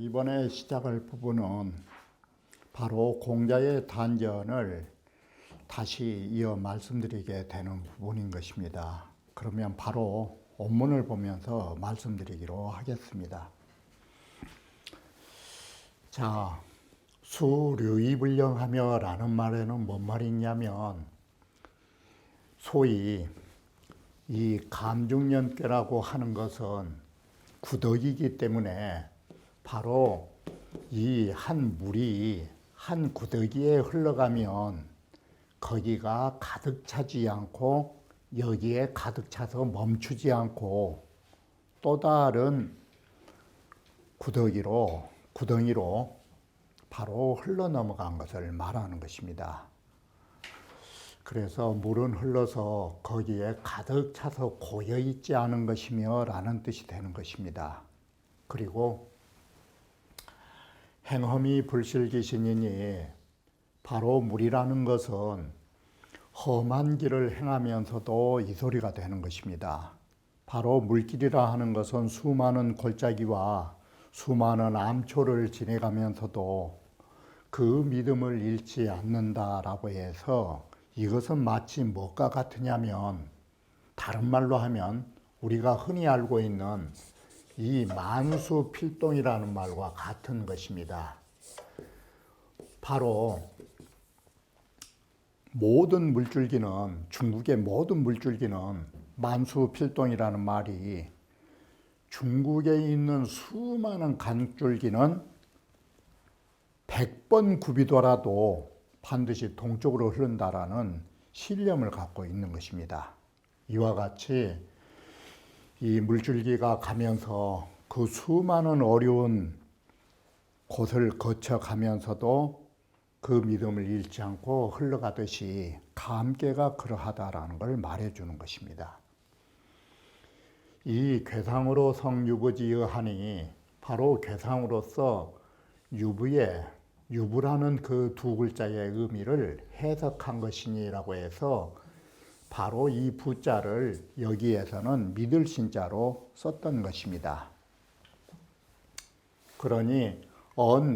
이번에 시작할 부분은 바로 공자의 단전을 다시 이어 말씀드리게 되는 부분인 것입니다. 그러면 바로 원문을 보면서 말씀드리기로 하겠습니다. 자, 수류이불령하며 라는 말에는 뭔 말이냐면 소위 이 감중연계라고 하는 것은 구덕이기 때문에 바로 이 한 물이 한 구더기에 흘러가면 거기가 가득 차지 않고 여기에 가득 차서 멈추지 않고 또 다른 구덩이로 바로 흘러 넘어간 것을 말하는 것입니다. 그래서 물은 흘러서 거기에 가득 차서 고여 있지 않은 것이며 라는 뜻이 되는 것입니다. 그리고 행험이 불실기신이니 바로 물이라는 것은 험한 길을 행하면서도 이 소리가 되는 것입니다. 바로 물길이라 하는 것은 수많은 골짜기와 수많은 암초를 지나가면서도 그 믿음을 잃지 않는다라고 해서 이것은 마치 무엇과 같으냐면 다른 말로 하면 우리가 흔히 알고 있는 이 만수필동이라는 말과 같은 것입니다. 바로 모든 물줄기는 중국의 모든 물줄기는 만수필동이라는 말이 중국에 있는 수많은 강줄기는 100번 굽이더라도 반드시 동쪽으로 흐른다라는 신념을 갖고 있는 것입니다. 이와 같이 이 물줄기가 가면서 그 수많은 어려운 곳을 거쳐가면서도 그 믿음을 잃지 않고 흘러가듯이 감개가 그러하다라는 걸 말해주는 것입니다. 이 괴상으로 성유부지의하니 바로 괴상으로서 유부라는 그 두 글자의 의미를 해석한 것이니라고 해서 바로 이 부자를 여기에서는 믿을 신자로 썼던 것입니다. 그러니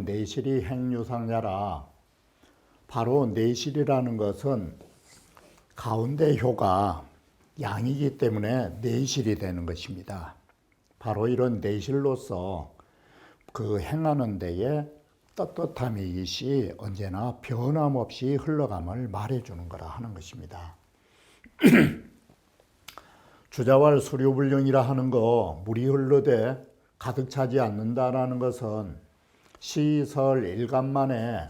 내실이 행유상야라, 바로 내실이라는 것은 가운데 효가 양이기 때문에 내실이 되는 것입니다. 바로 이런 내실로서 그 행하는 데에 떳떳함이 있이 언제나 변함없이 흘러감을 말해주는 거라 하는 것입니다. 주자왈 수류불령이라 하는 거, 물이 흘러대 가득 차지 않는다라는 것은 시설 일간만에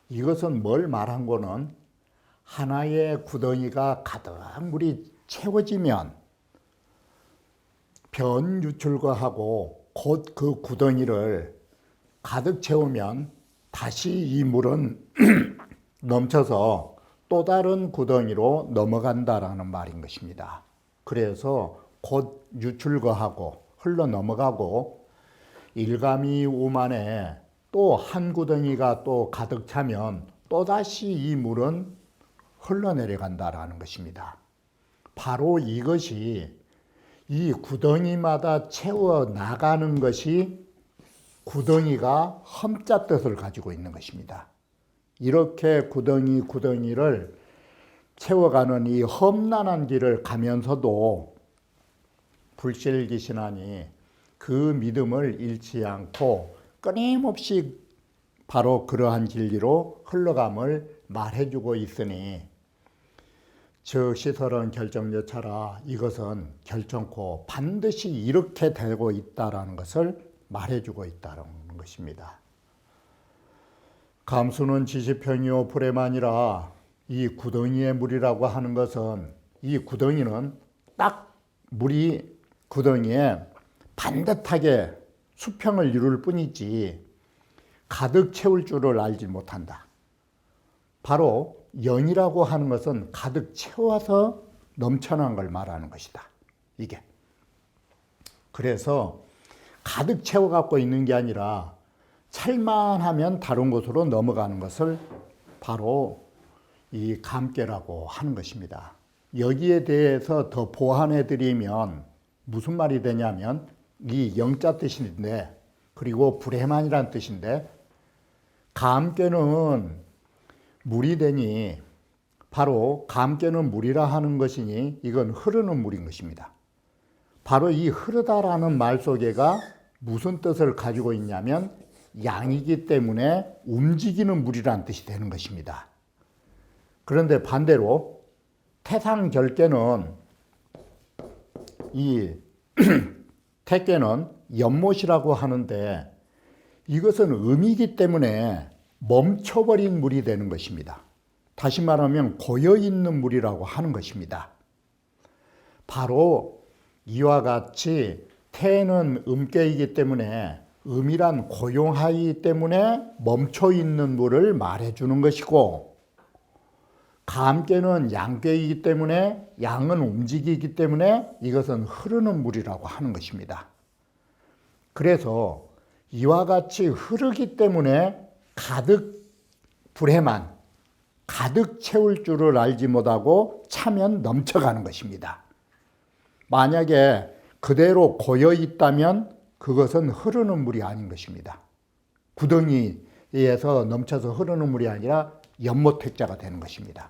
이것은 뭘 말한 거는 하나의 구덩이가 가득 물이 채워지면 변유출거하고 곧 그 구덩이를 가득 채우면 다시 이 물은 넘쳐서 또 다른 구덩이로 넘어간다라는 말인 것입니다. 그래서 곧 유출거하고 흘러 넘어가고 일감이 우만에 또 한 구덩이가 또 가득 차면 또다시 이 물은 흘러내려간다라는 것입니다. 바로 이것이 이 구덩이마다 채워 나가는 것이 구덩이가 험자 뜻을 가지고 있는 것입니다. 이렇게 구덩이를 채워가는 이 험난한 길을 가면서도 불실기신하니 그 믿음을 잃지 않고 끊임없이 바로 그러한 진리로 흘러감을 말해주고 있으니 즉 시설은 결정여차라, 이것은 결정코 반드시 이렇게 되고 있다라는 것을 말해주고 있다는 것입니다. 감수는 지시평이요 불에만이라, 이 구덩이의 물이라고 하는 것은 이 구덩이는 딱 물이 구덩이에 반듯하게 수평을 이룰 뿐이지 가득 채울 줄을 알지 못한다. 바로 영이라고 하는 것은 가득 채워서 넘쳐난 걸 말하는 것이다. 이게. 그래서 가득 채워갖고 있는 게 아니라 찰만하면 다른 곳으로 넘어가는 것을 바로 이 감개라고 하는 것입니다. 여기에 대해서 더 보완해 드리면 무슨 말이 되냐면 이 영자 뜻인데 그리고 불해만이라는 뜻인데 감개는 물이 되니 바로 감개는 물이라 하는 것이니 이건 흐르는 물인 것입니다. 바로 이 흐르다라는 말 속에가 무슨 뜻을 가지고 있냐면 양이기 때문에 움직이는 물이라는 뜻이 되는 것입니다. 그런데 반대로 태상절개는 이 택개는 연못이라고 하는데 이것은 음이기 때문에 멈춰버린 물이 되는 것입니다. 다시 말하면 고여있는 물이라고 하는 것입니다. 바로 이와 같이 태는 음계이기 때문에 음이란 고용하이기 때문에 멈춰있는 물을 말해주는 것이고 감계는 양계이기 때문에 양은 움직이기 때문에 이것은 흐르는 물이라고 하는 것입니다. 그래서 이와 같이 흐르기 때문에 가득 불에만 가득 채울 줄을 알지 못하고 차면 넘쳐가는 것입니다. 만약에 그대로 고여 있다면 그것은 흐르는 물이 아닌 것입니다. 구덩이에서 넘쳐서 흐르는 물이 아니라 연못택자가 되는 것입니다.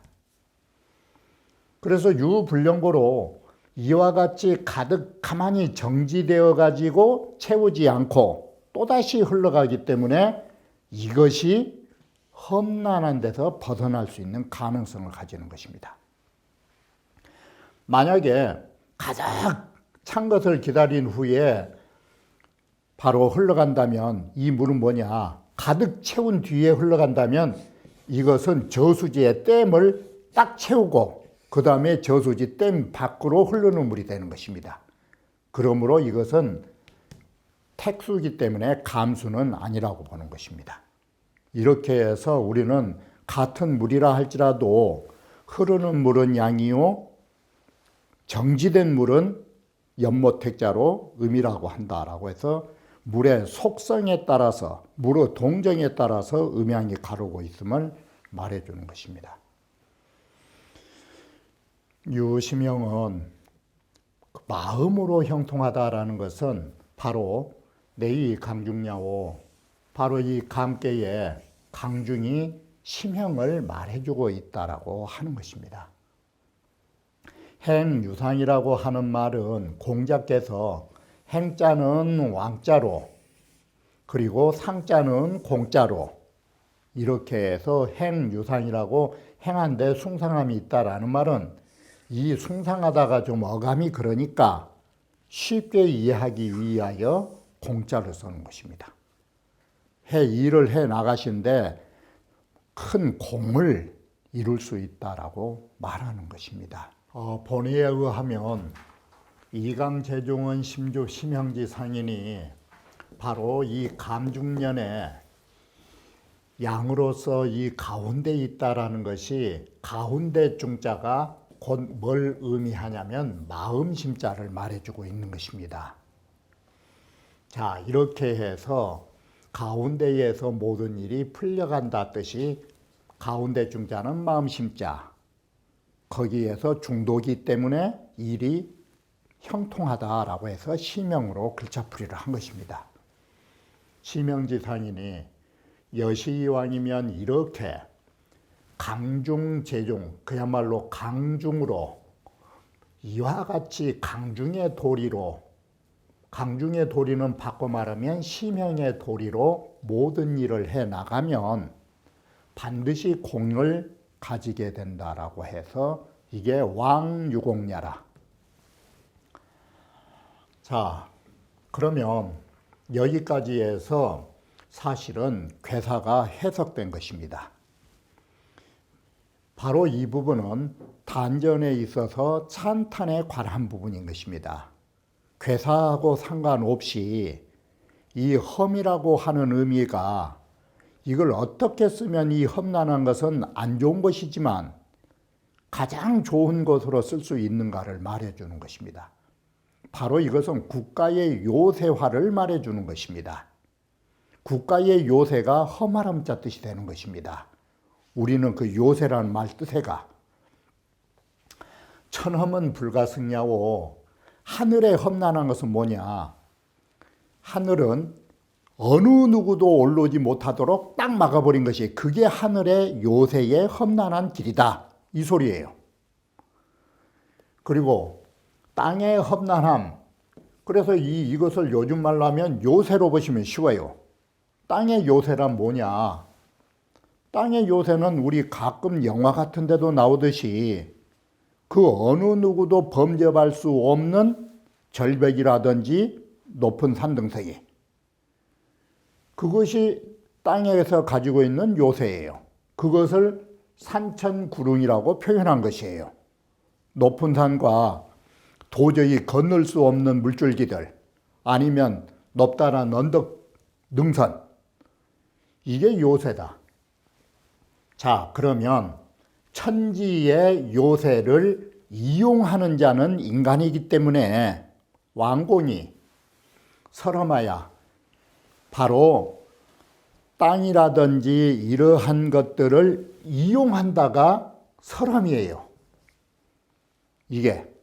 그래서 유불량고로 이와 같이 가득 가만히 정지되어 가지고 채우지 않고 또다시 흘러가기 때문에 이것이 험난한 데서 벗어날 수 있는 가능성을 가지는 것입니다. 만약에 가득 찬 것을 기다린 후에 바로 흘러간다면 이 물은 뭐냐? 가득 채운 뒤에 흘러간다면 이것은 저수지의 댐을 딱 채우고 그 다음에 저수지 댐 밖으로 흐르는 물이 되는 것입니다. 그러므로 이것은 택수이기 때문에 감수는 아니라고 보는 것입니다. 이렇게 해서 우리는 같은 물이라 할지라도 흐르는 물은 양이요 정지된 물은 연못택자로 음이라고 한다라고 해서 물의 속성에 따라서 물의 동정에 따라서 음양이 가르고 있음을 말해주는 것입니다. 유심형은 마음으로 형통하다라는 것은 바로 내이 강중야오 바로 이 감개의 강중이 심형을 말해주고 있다라고 하는 것입니다. 행유상이라고 하는 말은 공자께서 행자는 왕자로 그리고 상자는 공자로 이렇게 해서 행유상이라고 행한데 숭상함이 있다라는 말은 이 숭상하다가 좀 어감이 그러니까 쉽게 이해하기 위하여 공자를 쓰는 것입니다. 일을 해 나가신데 큰 공을 이룰 수 있다라고 말하는 것입니다. 본의에 의하면 이강재종은 심주 심형지 상인이 바로 이 감중년에 양으로서 이 가운데 있다라는 것이 가운데 중자가 곧 뭘 의미하냐면 마음심자를 말해주고 있는 것입니다. 자, 이렇게 해서 가운데에서 모든 일이 풀려간다 뜻이 가운데 중자는 마음심자 거기에서 중도기 때문에 일이 형통하다라고 해서 시명으로 글자풀이를 한 것입니다. 시명지 상인이 여시이왕이면 이렇게 강중재종 그야말로 강중으로 이와 같이 강중의 도리로 강중의 도리는 바꿔 말하면 시명의 도리로 모든 일을 해 나가면 반드시 공을 가지게 된다라고 해서 이게 왕유공야라. 자, 그러면 여기까지 해서 사실은 괴사가 해석된 것입니다. 바로 이 부분은 단전에 있어서 찬탄에 관한 부분인 것입니다. 괴사하고 상관없이 이 험이라고 하는 의미가 이걸 어떻게 쓰면 이 험난한 것은 안 좋은 것이지만 가장 좋은 것으로 쓸 수 있는가를 말해주는 것입니다. 바로 이것은 국가의 요새화를 말해주는 것입니다. 국가의 요새가 험할 함자 뜻이 되는 것입니다. 우리는 그 요새라는 말 뜻에가 천험은 불가승야오, 하늘에 험난한 것은 뭐냐? 하늘은 어느 누구도 올라오지 못하도록 딱 막아버린 것이 그게 하늘의 요새의 험난한 길이다, 이 소리예요. 그리고 땅의 험난함, 그래서 이것을 요즘 말로 하면 요새로 보시면 쉬워요. 땅의 요새란 뭐냐? 땅의 요새는 우리 가끔 영화 같은 데도 나오듯이 그 어느 누구도 범접할 수 없는 절벽이라든지 높은 산등성이, 그것이 땅에서 가지고 있는 요새예요. 그것을 산천구릉이라고 표현한 것이에요. 높은 산과 도저히 건널 수 없는 물줄기들, 아니면 높다란 언덕 능선, 이게 요새다. 자, 그러면 천지의 요새를 이용하는 자는 인간이기 때문에 왕공이 설엄하야 바로 땅이라든지 이러한 것들을 이용한다가 설엄이에요. 이게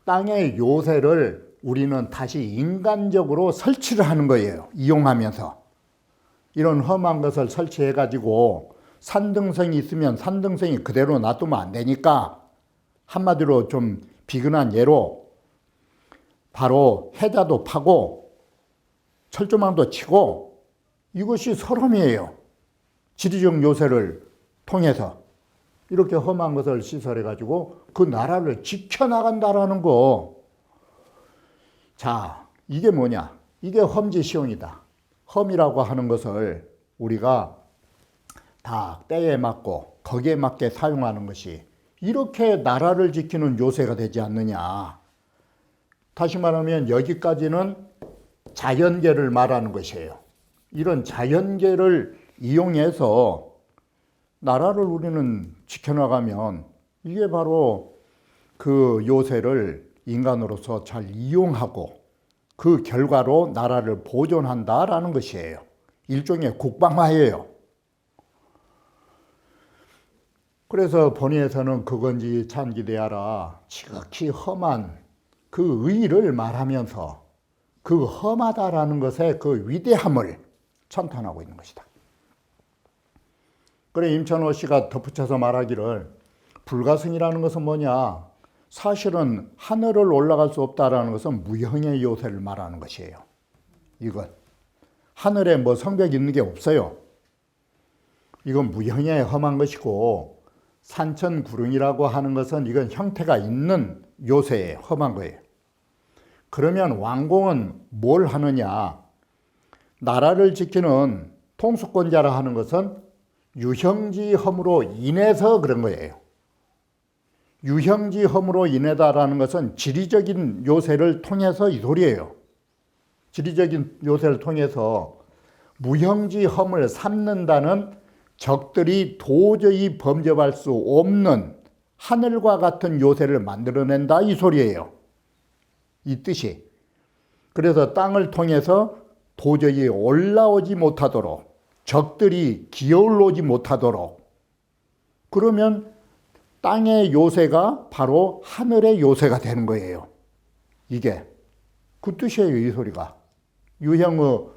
땅의 요새를 우리는 다시 인간적으로 설치를 하는 거예요. 이용하면서 이런 험한 것을 설치해 가지고 산등성이 있으면 산등성이 그대로 놔두면 안 되니까, 한마디로 좀 비근한 예로 바로 해자도 파고 철조망도 치고, 이것이 설엄이에요. 지리적 요새를 통해서 이렇게 험한 것을 시설해 가지고 그 나라를 지켜나간다라는 거. 자, 이게 뭐냐? 이게 험지시온이다. 험이라고 하는 것을 우리가 다 때에 맞고 거기에 맞게 사용하는 것이 이렇게 나라를 지키는 요새가 되지 않느냐. 다시 말하면 여기까지는 자연계를 말하는 것이에요. 이런 자연계를 이용해서 나라를 우리는 지켜나가면 이게 바로 그 요새를 인간으로서 잘 이용하고 그 결과로 나라를 보존한다라는 것이에요. 일종의 국방화예요. 그래서 본의에서는 그건지 찬기대하라, 지극히 험한 그 의의를 말하면서 그 험하다라는 것의 그 위대함을 찬탄하고 있는 것이다. 그래 임천호 씨가 덧붙여서 말하기를 불가승이라는 것은 뭐냐? 사실은 하늘을 올라갈 수 없다라는 것은 무형의 요새를 말하는 것이에요. 이건 하늘에 뭐 성벽이 있는 게 없어요. 이건 무형의 험한 것이고, 산천구릉이라고 하는 것은 이건 형태가 있는 요새에 험한 거예요. 그러면 왕공은 뭘 하느냐? 나라를 지키는 통수권자라 하는 것은 유형지험으로 인해서 그런 거예요. 유형지험으로 인해다라는 것은 지리적인 요새를 통해서 이 소리예요. 지리적인 요새를 통해서 무형지험을 삼는다는 적들이 도저히 범접할 수 없는 하늘과 같은 요새를 만들어낸다, 이 소리예요. 이 뜻이. 그래서 땅을 통해서 도저히 올라오지 못하도록, 적들이 기어올라오지 못하도록, 그러면 땅의 요새가 바로 하늘의 요새가 되는 거예요. 이게 그 뜻이에요. 이 소리가 유형의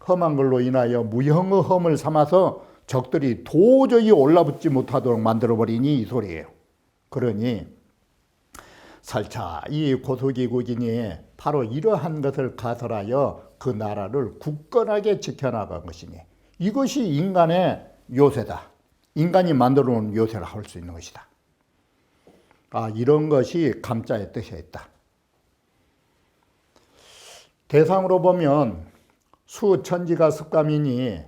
험한 걸로 인하여 무형의 험을 삼아서 적들이 도저히 올라붙지 못하도록 만들어버리니 이 소리예요. 그러니 설차 이 고수기국인이 바로 이러한 것을 가설하여 그 나라를 굳건하게 지켜나간 것이니 이것이 인간의 요새다. 인간이 만들어 놓은 요새를 할 수 있는 것이다. 아, 이런 것이 감자의 뜻에 있다. 대상으로 보면 수천지가 습감이니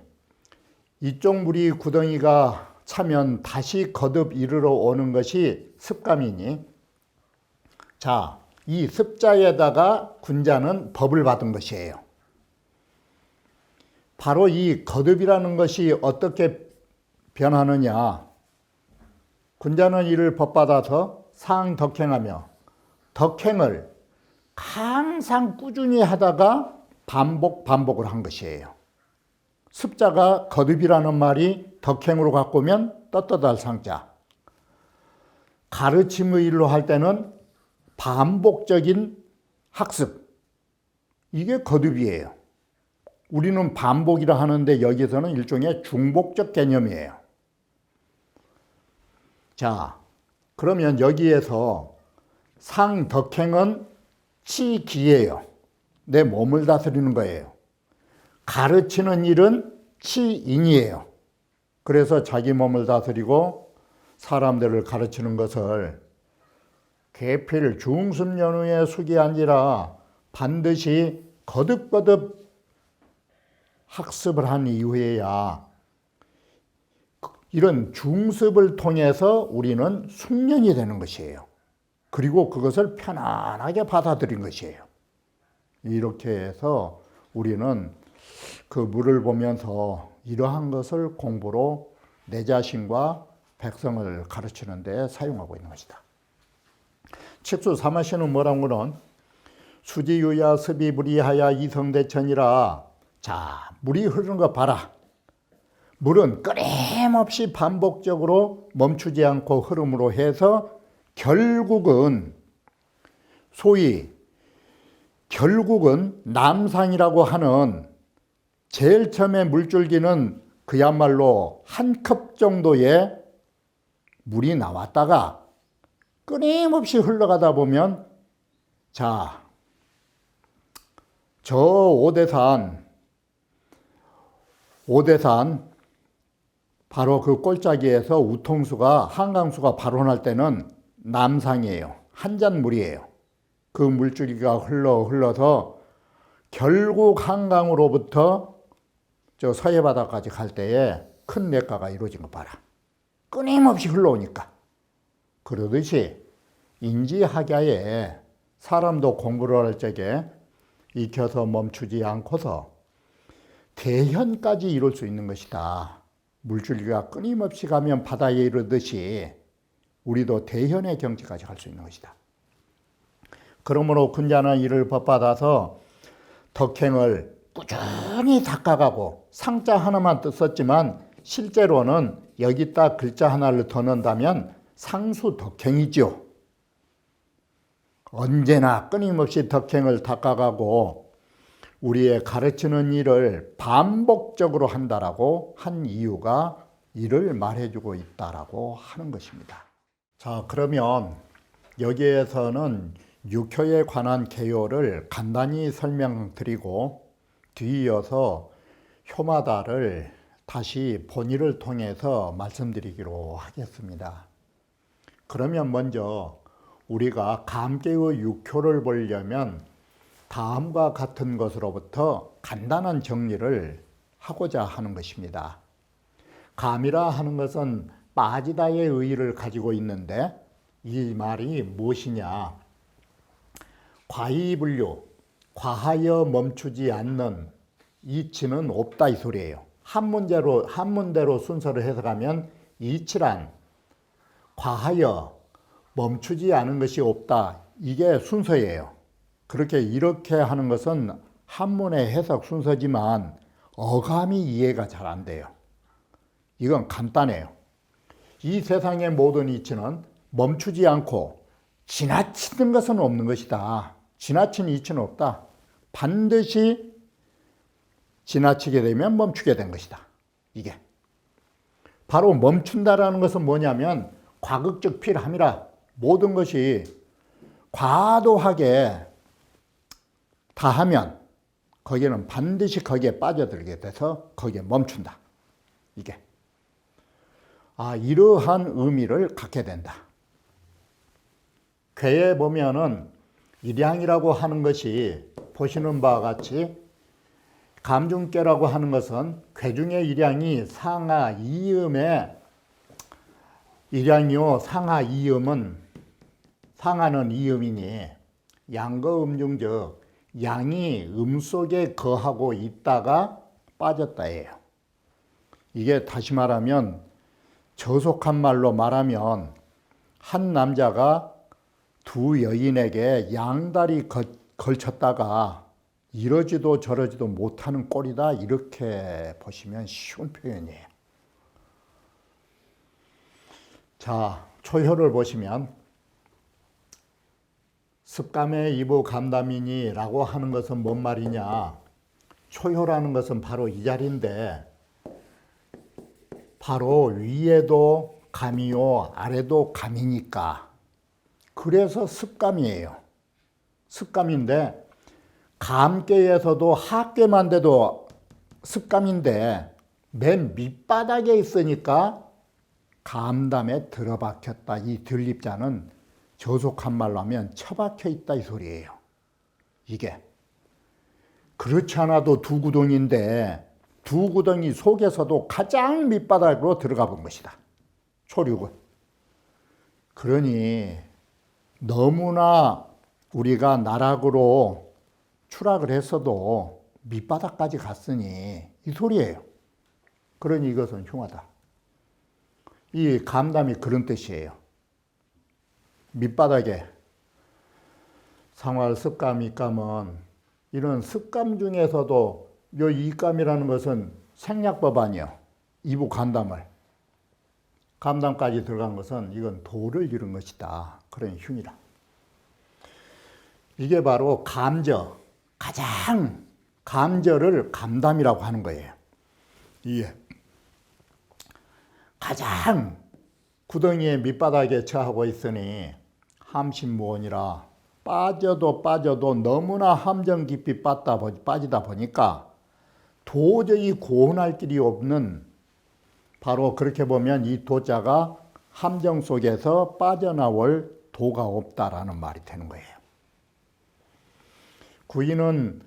이쪽 물이 구덩이가 차면 다시 거듭 이르러 오는 것이 습감이니, 자, 이 습자에다가 군자는 법을 받은 것이에요. 바로 이 거듭이라는 것이 어떻게 변하느냐? 군자는 이를 법받아서 상덕행하며 덕행을 항상 꾸준히 하다가 반복을 한 것이에요. 습자가 거듭이라는 말이 덕행으로 바꾸면 떳떳할 상자. 가르침의 일로 할 때는 반복적인 학습. 이게 거듭이에요. 우리는 반복이라 하는데 여기서는 일종의 중복적 개념이에요. 자, 그러면 여기에서 상덕행은 치기예요. 내 몸을 다스리는 거예요. 가르치는 일은 치인이에요. 그래서 자기 몸을 다스리고 사람들을 가르치는 것을 계필 중습연후에 숙이 아니라 반드시 거듭거듭 학습을 한 이후에야 이런 중습을 통해서 우리는 숙련이 되는 것이에요. 그리고 그것을 편안하게 받아들인 것이에요. 이렇게 해서 우리는 그 물을 보면서 이러한 것을 공부로 내 자신과 백성을 가르치는 데 사용하고 있는 것이다. 칙수 사마시는 뭐라고는 수지유야 습이무리하야 이성대천이라. 자, 물이 흐르는 거 봐라. 물은 끊임없이 반복적으로 멈추지 않고 흐름으로 해서 결국은 남상이라고 하는 제일 처음에 물줄기는 그야말로 한 컵 정도의 물이 나왔다가 끊임없이 흘러가다 보면 자, 저 오대산 바로 그 꼴짜기에서 우통수가 한강수가 발원할 때는 남상이에요. 한 잔 물이에요. 그 물줄기가 흘러서 결국 한강으로부터 저 서해 바다까지 갈 때에 큰 냇가가 이루어진 거 봐라. 끊임없이 흘러오니까. 그러듯이 인지학야에 사람도 공부를 할 적에 익혀서 멈추지 않고서 대현까지 이룰 수 있는 것이다. 물줄기가 끊임없이 가면 바다에 이르듯이 우리도 대현의 경지까지 갈 수 있는 것이다. 그러므로 군자는 이를 법받아서 덕행을 꾸준히 닦아가고 상자 하나만 썼지만 실제로는 여기다 글자 하나를 더 넣는다면 상수덕행이죠. 언제나 끊임없이 덕행을 닦아가고 우리의 가르치는 일을 반복적으로 한다라고 한 이유가 이를 말해주고 있다라고 하는 것입니다. 자, 그러면 여기에서는 육효에 관한 개요를 간단히 설명드리고 뒤이어서 효마다를 다시 본의를 통해서 말씀드리기로 하겠습니다. 그러면 먼저 우리가 감개의 육효를 보려면 다음과 같은 것으로부터 간단한 정리를 하고자 하는 것입니다. 감이라 하는 것은 빠지다의 의의를 가지고 있는데 이 말이 무엇이냐? 과이불류, 과하여 멈추지 않는 이치는 없다 이 소리예요. 한문대로 순서를 해석하면 이치란 과하여 멈추지 않은 것이 없다. 이게 순서예요. 이렇게 하는 것은 한문의 해석 순서지만 어감이 이해가 잘 안 돼요. 이건 간단해요. 이 세상의 모든 이치는 멈추지 않고 지나치는 것은 없는 것이다. 지나친 이치는 없다. 반드시 지나치게 되면 멈추게 된 것이다. 이게 바로 멈춘다라는 것은 뭐냐면 과극적 필함이라. 모든 것이 과도하게 다하면 거기는 반드시 거기에 빠져들게 돼서 거기에 멈춘다. 이게 이러한 의미를 갖게 된다. 괴에 보면은 일양이라고 하는 것이 보시는 바와 같이 감중괴라고 하는 것은 괴 중의 일양이 상하 이음의 일양이요. 상하 이음은 상하는 이음이니 양거음중즉 양이 음 속에 거하고 있다가 빠졌다예요. 이게 다시 말하면 저속한 말로 말하면 한 남자가 두 여인에게 양다리 걸쳤다가 이러지도 저러지도 못하는 꼴이다, 이렇게 보시면 쉬운 표현이에요. 자, 초효를 보시면 습감의 이부 감담이니라고 하는 것은 뭔 말이냐. 초효라는 것은 바로 이 자리인데, 바로 위에도 감이요 아래도 감이니까, 그래서 습감이에요. 습감인데 감계에서도 하계만 돼도 습감인데 맨 밑바닥에 있으니까 감담에 들어박혔다. 이 들립자는 저속한 말로 하면 처박혀 있다, 이 소리예요. 이게 그렇지 않아도 두 구덩이인데 두 구덩이 속에서도 가장 밑바닥으로 들어가 본 것이다, 초륙은. 그러니 너무나 우리가 나락으로 추락을 했어도 밑바닥까지 갔으니 이 소리예요. 그러니 이것은 흉하다. 이 감담이 그런 뜻이에요. 밑바닥에 상활, 습감, 입감은 이런 습감 중에서도 요 입감이라는 것은 생략법 아니에요. 이부 감담을. 감담까지 들어간 것은 이건 도를 이룬 것이다. 그런 흉이다. 이게 바로 감저, 가장 감저를 감담이라고 하는 거예요. 이게 가장 구덩이의 밑바닥에 처하고 있으니 함심무원이라 빠져도 너무나 함정 깊이 빠지다 보니까 도저히 구원할 길이 없는, 바로 그렇게 보면 이 도자가 함정 속에서 빠져나올 도가 없다라는 말이 되는 거예요. 구이는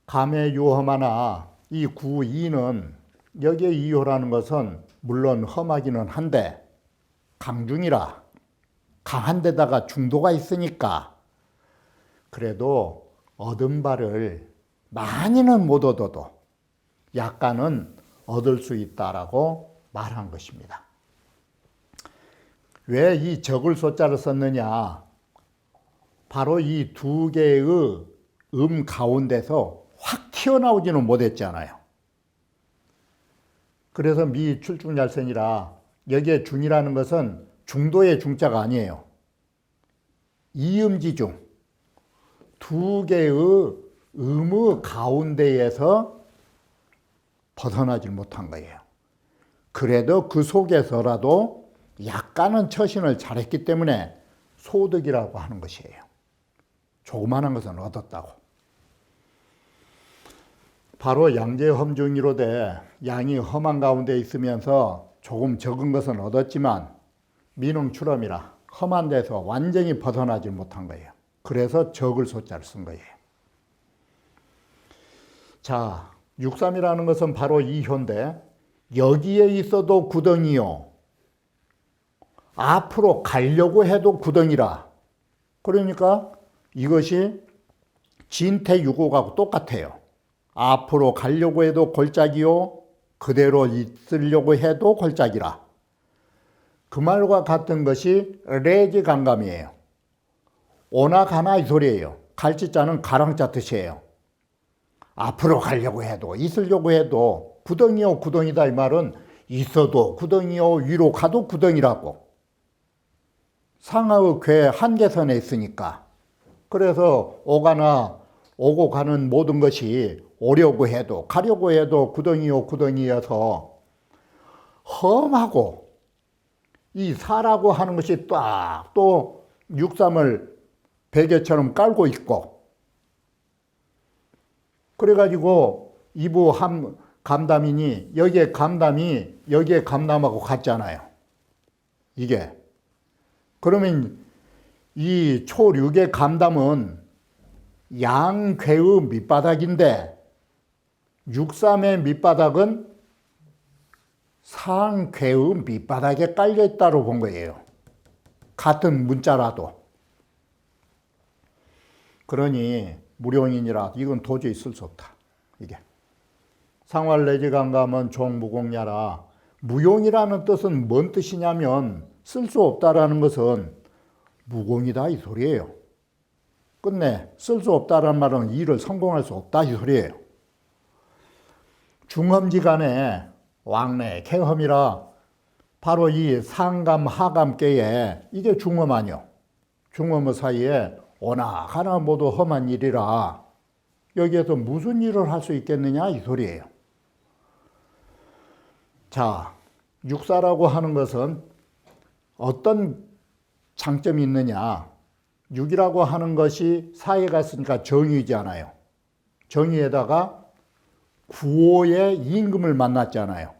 감의 유험하나 이 구이는 여기에 이효라는 것은 물론 험하기는 한데 강중이라 강한 데다가 중도가 있으니까 그래도 얻은 바를 많이는 못 얻어도 약간은 얻을 수 있다라고 말한 것입니다. 왜 이 적을 소자를 썼느냐? 바로 이 두 개의 가운데서 확 튀어나오지는 못했잖아요. 그래서 미 출중잘선이라 여기에 중이라는 것은 중도의 중자가 아니에요. 이음지중, 두 개의 음의 가운데에서 벗어나질 못한 거예요. 그래도 그 속에서라도 약간은 처신을 잘했기 때문에 소득이라고 하는 것이에요. 조그마한 것은 얻었다고. 바로 양재험중이로되 양이 험한 가운데 있으면서 조금 적은 것은 얻었지만 미능출엄이라 험한 데서 완전히 벗어나지 못한 거예요. 그래서 적을 소자를 쓴 거예요. 자, 6.3이라는 것은 바로 이 효인데 여기에 있어도 구덩이요, 앞으로 가려고 해도 구덩이라. 그러니까 이것이 진태유고하고 똑같아요. 앞으로 가려고 해도 골짜기요, 그대로 있으려고 해도 골짜기라. 그 말과 같은 것이 레지강감이에요. 오나 가나 이 소리예요. 갈지자는 가랑자 뜻이에요. 앞으로 가려고 해도 있으려고 해도 구덩이요 구덩이다, 이 말은 있어도 구덩이요 위로 가도 구덩이라고. 상하의 궤 한계선에 있으니까. 그래서 오고 가는 모든 것이 오려고 해도 가려고 해도 구덩이요 구덩이여서 험하고, 이 사라고 하는 것이 딱 또 6.3을 베개처럼 깔고 있고, 그래가지고 이부 감담이니 여기에 감담하고 같잖아요. 이게. 그러면 이 초6의 감담은 양괴의 밑바닥인데 6.3의 밑바닥은 상괴의 밑바닥에 깔려있다고 본 거예요. 같은 문자라도. 그러니 무룡인이라 이건 도저히 쓸 수 없다. 이게 상활 내지 감감은 종무공야라 무용이라는 뜻은 뭔 뜻이냐면 쓸 수 없다라는 것은 무공이다 이 소리예요. 끝내 쓸 수 없다라는 말은 일을 성공할 수 없다 이 소리예요. 중험지간에 왕래, 개험이라 바로 이 상감, 하감계에 이게 중험 아니요. 중험의 사이에 오나가나 모두 험한 일이라 여기에서 무슨 일을 할 수 있겠느냐 이 소리예요. 자, 육사라고 하는 것은 어떤 장점이 있느냐. 육이라고 하는 것이 사회가 있으니까 정의이지 않아요. 정의에다가 구호의 임금을 만났잖아요.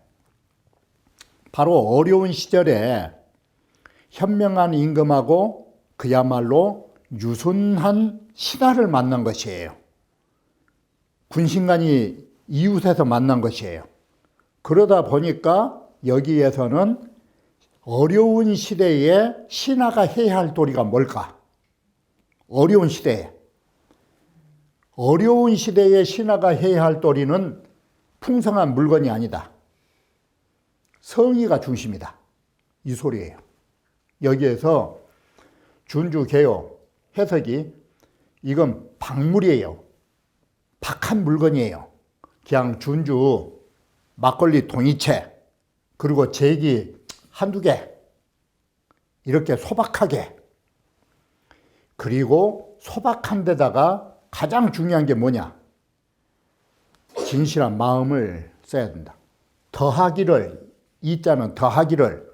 바로 어려운 시절에 현명한 임금하고 그야말로 유순한 신하를 만난 것이에요. 군신간이 이웃에서 만난 것이에요. 그러다 보니까 여기에서는 어려운 시대에 신하가 해야 할 도리가 뭘까? 어려운 시대에 신하가 해야 할 도리는 풍성한 물건이 아니다. 성의가 중심이다. 이 소리예요. 여기에서 준주개요 해석이 이건 박물이에요. 박한 물건이에요. 그냥 준주 막걸리 동이채 그리고 제기 한두 개 이렇게 소박하게, 그리고 소박한 데다가 가장 중요한 게 뭐냐? 진실한 마음을 써야 된다. 더하기를, 이 자는 더하기를,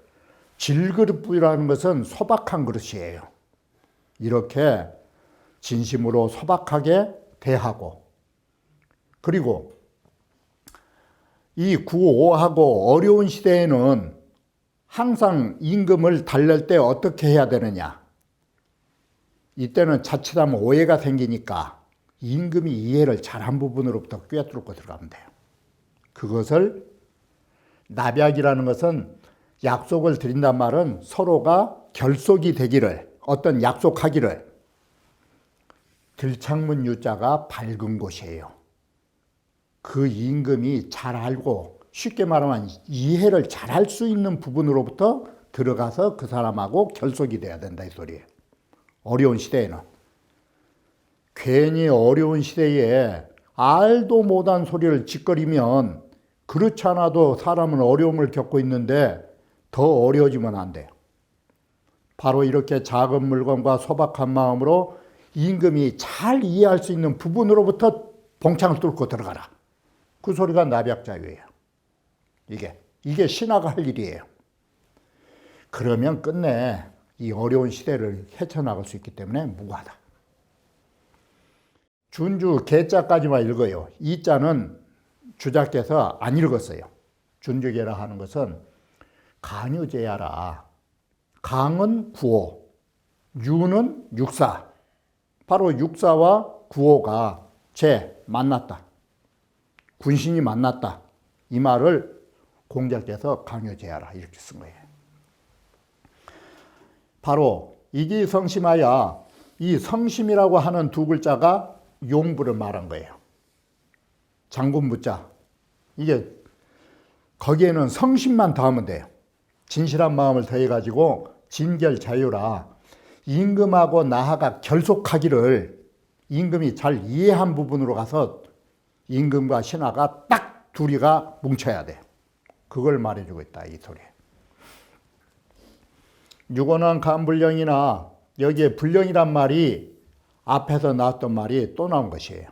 질그릇이라는 것은 소박한 그릇이에요. 이렇게 진심으로 소박하게 대하고, 그리고 이 구호하고 어려운 시대에는 항상 임금을 달랠 때 어떻게 해야 되느냐? 이때는 자칫하면 오해가 생기니까 임금이 이해를 잘한 부분으로부터 꿰뚫고 들어가면 돼요. 그것을 납약이라는 것은 약속을 드린단 말은 서로가 결속이 되기를, 어떤 약속하기를, 들창문 유자가 밝은 곳이에요. 그 임금이 잘 알고 쉽게 말하면 이해를 잘할 수 있는 부분으로부터 들어가서 그 사람하고 결속이 돼야 된다 이 소리예요. 어려운 시대에는. 괜히 어려운 시대에 알도 못한 소리를 짓거리면 그렇지 않아도 사람은 어려움을 겪고 있는데 더 어려워지면 안 돼요. 바로 이렇게 작은 물건과 소박한 마음으로 임금이 잘 이해할 수 있는 부분으로부터 봉창을 뚫고 들어가라. 그 소리가 납약자유예요. 이게 신하가 할 일이에요. 그러면 끝내 이 어려운 시대를 헤쳐나갈 수 있기 때문에 무고하다. 준주 개자까지만 읽어요. 이 자는 주자께서 안 읽었어요. 준주개라 하는 것은 간유제야라. 강은 구호, 유는 육사. 바로 육사와 구호가 만났다. 군신이 만났다. 이 말을 공자께서 강유제야라 이렇게 쓴 거예요. 바로 이기성심하여, 이 성심이라고 하는 두 글자가 용부를 말한 거예요. 장군부자. 이게 거기에는 성심만 더하면 돼요. 진실한 마음을 더해가지고 진결자유라. 임금하고 나하가 결속하기를 임금이 잘 이해한 부분으로 가서 임금과 신하가 딱 둘이가 뭉쳐야 돼요. 그걸 말해주고 있다 이 소리예요. 유고는 간불령이나 여기에 불령이란 말이 앞에서 나왔던 말이 또 나온 것이에요.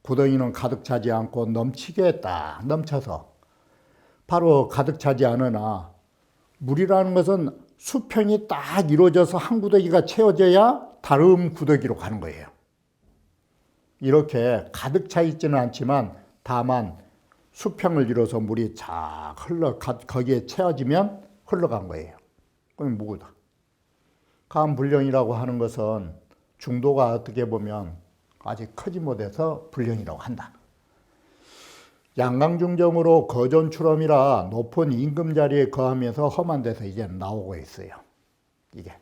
구덩이는 가득 차지 않고 넘치게 딱 넘쳐서, 바로 가득 차지 않으나 물이라는 것은 수평이 딱 이루어져서 한 구더기가 채워져야 다른 구더기로 가는 거예요. 이렇게 가득 차 있지는 않지만 다만 수평을 이뤄서 물이 쫙 거기에 채워지면 흘러간 거예요. 그럼 뭐다? 간불령이라고 하는 것은 중도가 어떻게 보면 아직 크지 못해서 불령이라고 한다. 양강중정으로 거존출엄이라 높은 임금 자리에 거하면서 험한 데서 이제 나오고 있어요. 이게.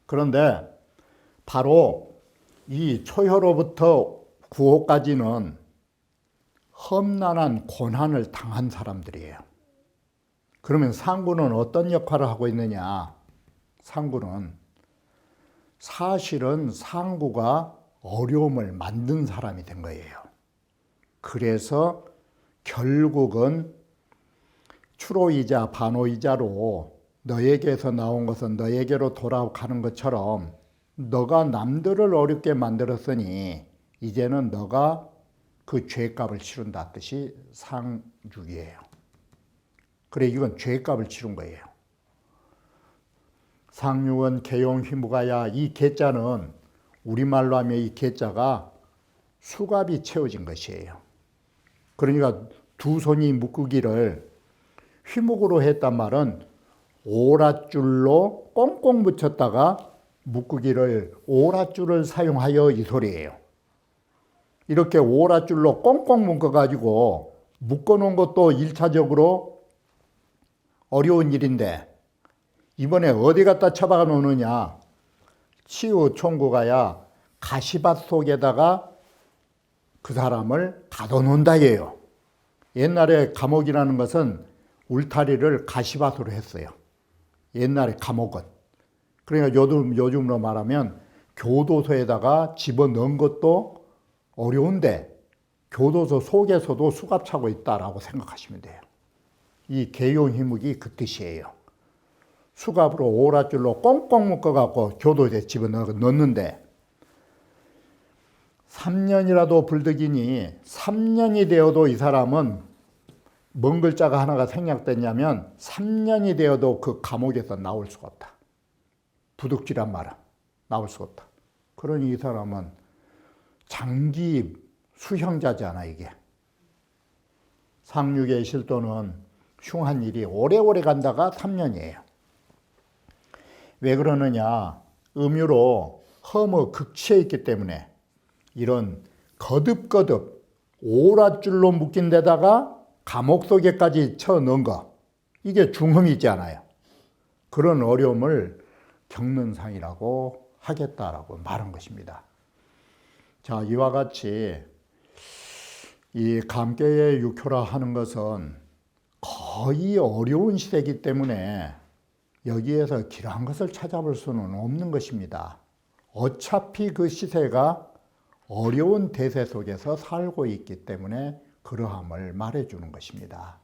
그런데 바로 이 초효로부터 구호까지는 험난한 고난을 당한 사람들이에요. 그러면 상구는 어떤 역할을 하고 있느냐? 상구는 사실은 상구가 어려움을 만든 사람이 된 거예요. 그래서 결국은 추로이자 반오이자로 너에게서 나온 것은 너에게로 돌아가는 것처럼 너가 남들을 어렵게 만들었으니 이제는 너가 그 죄값을 치른다 뜻이 상육이에요. 그래, 이건 죄값을 치른 거예요. 상육은 개용휘무가야, 이 개자는 우리말로 하면 이 개자가 수갑이 채워진 것이에요. 그러니까 두 손이 묶기를 휘묵으로 했단 말은 오랏줄로 꽁꽁 붙였다가 묶기를 오랏줄을 사용하여 이 소리예요. 이렇게 오랏줄로 꽁꽁 묶어가지고 묶어놓은 것도 1차적으로 어려운 일인데 이번에 어디 갖다 처박아 놓느냐. 치우 총구가야 가시밭 속에다가 그 사람을 가둬놓는다예요. 옛날에 감옥이라는 것은 울타리를 가시밭으로 했어요. 옛날에 감옥은. 그러니까 요즘으로 말하면 교도소에다가 집어넣은 것도 어려운데 교도소 속에서도 수갑 차고 있다라고 생각하시면 돼요. 이 개용희묵이 그 뜻이에요. 수갑으로 오랏줄로 꽁꽁 묶어갖고 교도소에 집어넣는데 3년이라도 불득이니 3년이 되어도 이 사람은 뭔 글자가 하나가 생략됐냐면 3년이 되어도 그 감옥에서 나올 수가 없다. 부득질한 말은 나올 수가 없다. 그러니 이 사람은 장기 수형자잖아 이게. 상륙의 실도는 흉한 일이 오래오래 간다가 3년이에요. 왜 그러느냐. 음유로 허무 극치에 있기 때문에 이런 거듭거듭 오랏줄로 묶인 데다가 감옥 속에까지 쳐넣은 거, 이게 중흠이지 않아요. 그런 어려움을 겪는 상이라고 하겠다라고 말한 것입니다. 자, 이와 같이 이 감개의 육효라 하는 것은 거의 어려운 시대이기 때문에 여기에서 길한 것을 찾아볼 수는 없는 것입니다. 어차피 그 시세가 어려운 대세 속에서 살고 있기 때문에 그러함을 말해주는 것입니다.